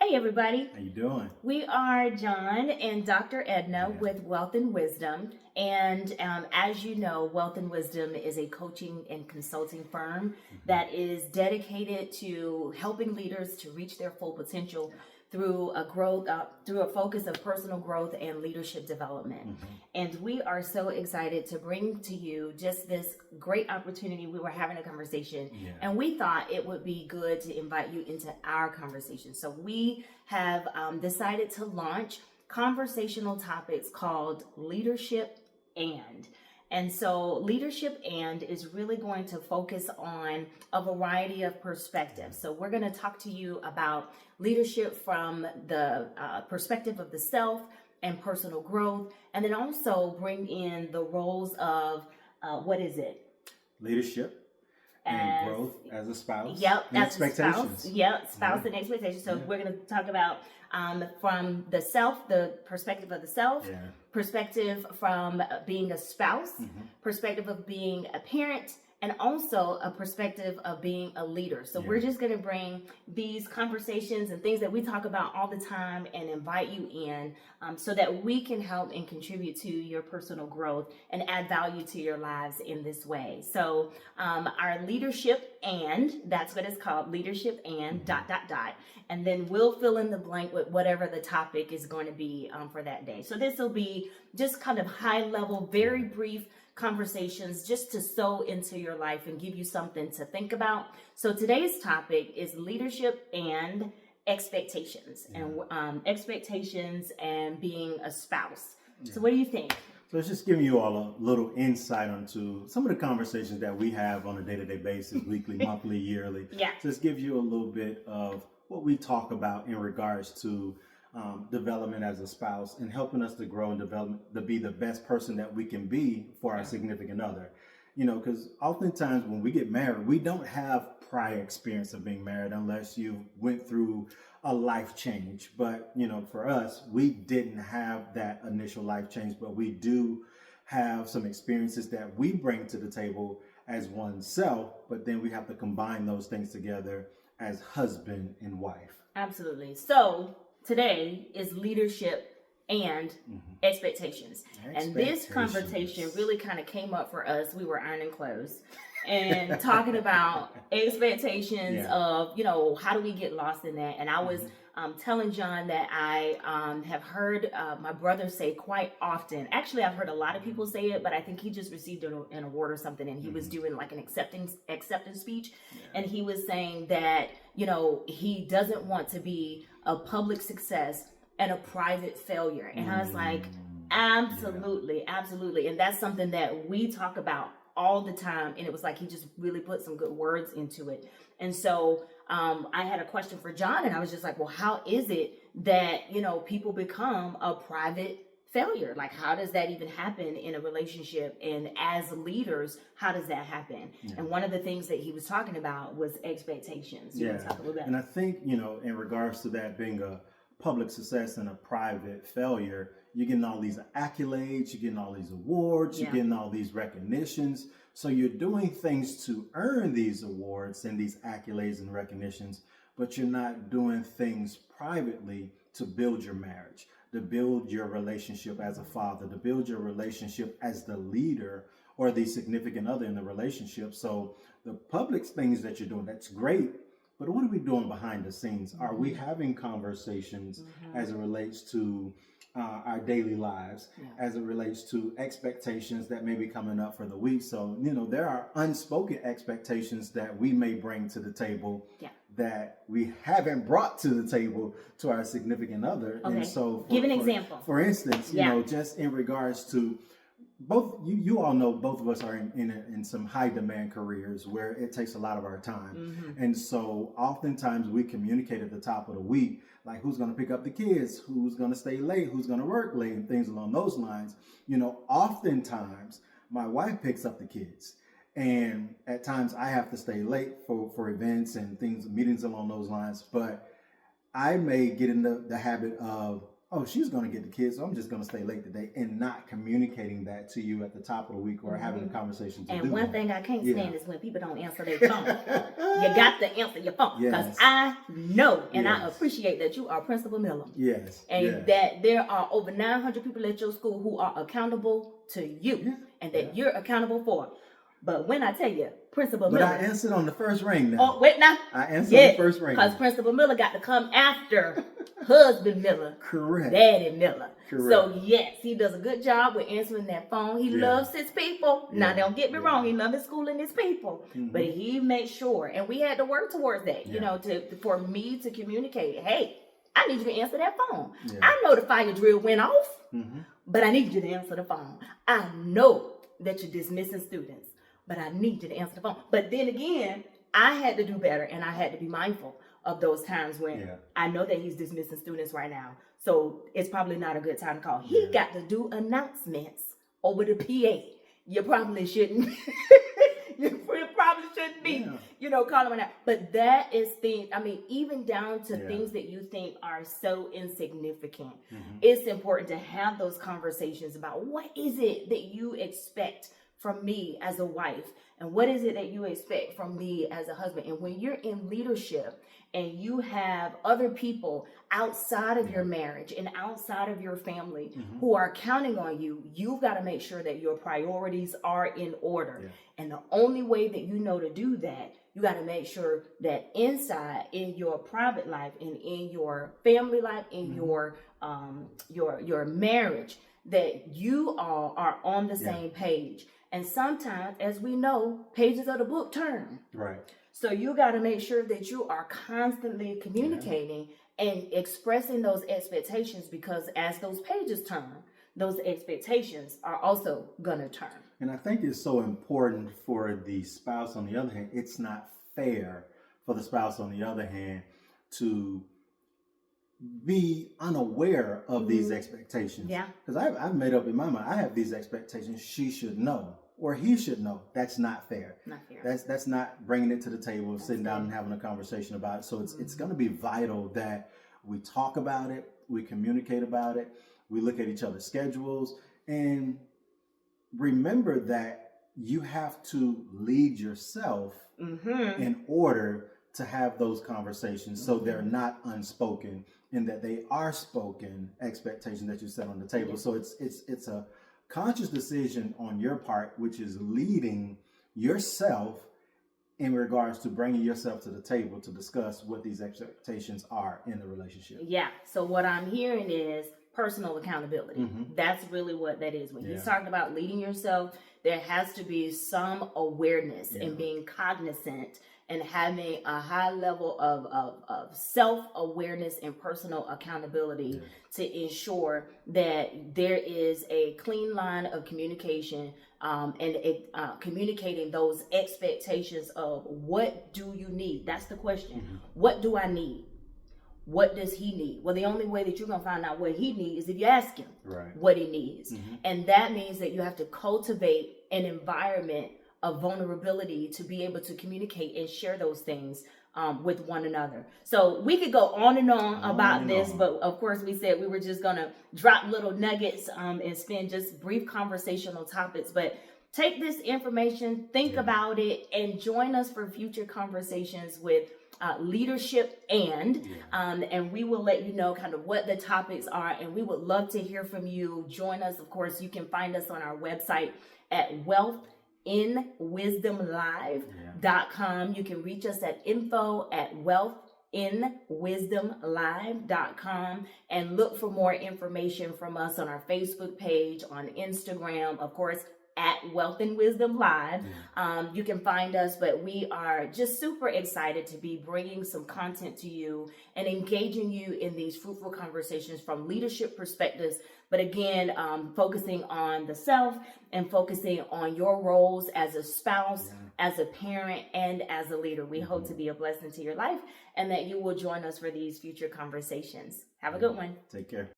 Hey everybody, How you doing? we are John and Dr. Edna Yeah. with Wealth and Wisdom. And as you know, Wealth and Wisdom is a coaching and consulting firm that is dedicated to helping leaders to reach their full potential through a focus of personal growth and leadership development. And we are so excited to bring to you just this great opportunity. We were having a conversation, and we thought it would be good to invite you into our conversation. So we have decided to launch conversational topics called Leadership and so leadership and is really going to focus on a variety of perspectives. So we're going to talk to you about leadership from the perspective of the self and personal growth, and then also bring in the roles of what is it? Leadership and growth as a spouse. Yep, and as expectations. a spouse. Yep, spouse and expectations. So we're going to talk about from the self, the perspective of the self, perspective from being a spouse, perspective of being a parent, and also a perspective of being a leader. So we're just going to bring these conversations and things that we talk about all the time and invite you in so that we can help and contribute to your personal growth and add value to your lives in this way. So our leadership and, that's what it's called, leadership and ... And then we'll fill in the blank with whatever the topic is going to be for that day. So this will be just kind of high level, very brief conversations just to sow into your life and give you something to think about. So today's topic is leadership and expectations expectations and being a spouse. So what do you think? So it's just giving you all a little insight onto some of the conversations that we have on a day-to-day basis, weekly, monthly, yearly. So this gives you a little bit of what we talk about in regards to development as a spouse and helping us to grow and develop to be the best person that we can be for our significant other. You know, because oftentimes when we get married, we don't have prior experience of being married unless you went through a life change. But, you know, for us, we didn't have that initial life change, but we do have some experiences that we bring to the table as oneself, but then we have to combine those things together as husband and wife. Absolutely. So today is leadership and expectations. And this conversation really kind of came up for us. We were ironing clothes and talking about expectations of, you know, how do we get lost in that? And I was telling John that I have heard my brother say quite often. Actually, I've heard a lot of people say it, but I think he just received an award or something, and he was doing like an acceptance speech, and he was saying that, you know, he doesn't want to be a public success and a private failure. And I was like, absolutely. And that's something that we talk about all the time. And it was like, he just really put some good words into it. And so I had a question for John, and I was just like, well, how is it that, you know, people become a private failure? Like, how does that even happen in a relationship? And as leaders, how does that happen? And one of the things that he was talking about was expectations. You want to talk a little bit? And I think, you know, in regards to that being a public success and a private failure, you're getting all these accolades, you're getting all these awards, you're getting all these recognitions. So you're doing things to earn these awards and these accolades and recognitions, but you're not doing things privately to build your marriage, to build your relationship as a father, to build your relationship as the leader or the significant other in the relationship. So the public things that you're doing, that's great. But what are we doing behind the scenes? Are we having conversations as it relates to our daily lives, as it relates to expectations that may be coming up for the week? So, you know, there are unspoken expectations that we may bring to the table that we haven't brought to the table to our significant other. And so give an example. For instance, you know, just in regards to both, you all know both of us are in some high demand careers where it takes a lot of our time. And so oftentimes we communicate at the top of the week, like who's going to pick up the kids, who's going to stay late, who's going to work late, and things along those lines. You know, oftentimes my wife picks up the kids, and at times I have to stay late for events and things, meetings along those lines. But I may get in the habit of, oh, she's going to get the kids, so I'm just going to stay late today, and not communicating that to you at the top of the week or having a conversation to and do one that. thing I can't stand is when people don't answer their phone. You got to answer your phone, because I know and I appreciate that you are Principal Miller. Yes. And that there are over 900 people at your school who are accountable to you and that you're accountable for. But when I tell you, Principal Miller. But I answered on the first ring now. Oh, wait, now. I answered on the first ring. Because Principal Miller got to come after husband Miller. Correct. Daddy Miller. Correct. So, yes, he does a good job with answering that phone. He loves his people. Now, don't get me wrong. He loves his school and his people. But he makes sure. And we had to work towards that, you know, for me to communicate. Hey, I need you to answer that phone. I know the fire drill went off, but I need you to answer the phone. I know that you're dismissing students, but I need you to answer the phone. But then again, I had to do better, and I had to be mindful of those times when I know that he's dismissing students right now. So it's probably not a good time to call. He got to do announcements over the PA. You probably shouldn't. You probably shouldn't be, you know, calling them out. But that is things, I mean, even down to things that you think are so insignificant. It's important to have those conversations about what is it that you expect from me as a wife, and what is it that you expect from me as a husband. And when you're in leadership and you have other people outside of your marriage and outside of your family who are counting on you, you've got to make sure that your priorities are in order. And the only way that you know to do that, you got to make sure that inside, in your private life and in your family life, in your marriage, that you all are on the same page. And sometimes, as we know, pages of the book turn. Right. So you got to make sure that you are constantly communicating and expressing those expectations, because as those pages turn, those expectations are also going to turn. And I think it's so important for the spouse, on the other hand, it's not fair for the spouse, on the other hand, to be unaware of these expectations. Yeah. Because I've made up in my mind, I have these expectations, she should know, or he should know. That's not fair. Not fair. That's not bringing it to the table, sitting down and having a conversation about it. So it's going to be vital that we talk about it, we communicate about it, we look at each other's schedules, and remember that you have to lead yourself in order to have those conversations, so they're not unspoken, and that they are spoken expectations that you set on the table. So it's a conscious decision on your part, which is leading yourself in regards to bringing yourself to the table to discuss what these expectations are in the relationship. Yeah. So what I'm hearing is personal accountability. That's really what that is. When he's talking about leading yourself, there has to be some awareness and being cognizant and having a high level of self-awareness and personal accountability to ensure that there is a clean line of communication and communicating those expectations of what do you need? That's the question. What do I need? What does he need? Well, the only way that you're going to find out what he needs is if you ask him what he needs. And that means that you have to cultivate an environment of vulnerability to be able to communicate and share those things with one another. So we could go on and on about this, but of course we said we were just going to drop little nuggets and spend just brief conversational topics. But take this information, think about it, and join us for future conversations with leadership and we will let you know kind of what the topics are, and we would love to hear from you. Join us. Of course, you can find us on our website at wealthinwisdomlive.com. You can reach us at info@wealthinwisdomlive.com and look for more information from us on our Facebook page, on Instagram, of course, at Wealth and Wisdom Live. You can find us, but we are just super excited to be bringing some content to you and engaging you in these fruitful conversations from leadership perspectives. But again, focusing on the self and focusing on your roles as a spouse, as a parent, and as a leader. We hope to be a blessing to your life and that you will join us for these future conversations. Have a good one. Take care.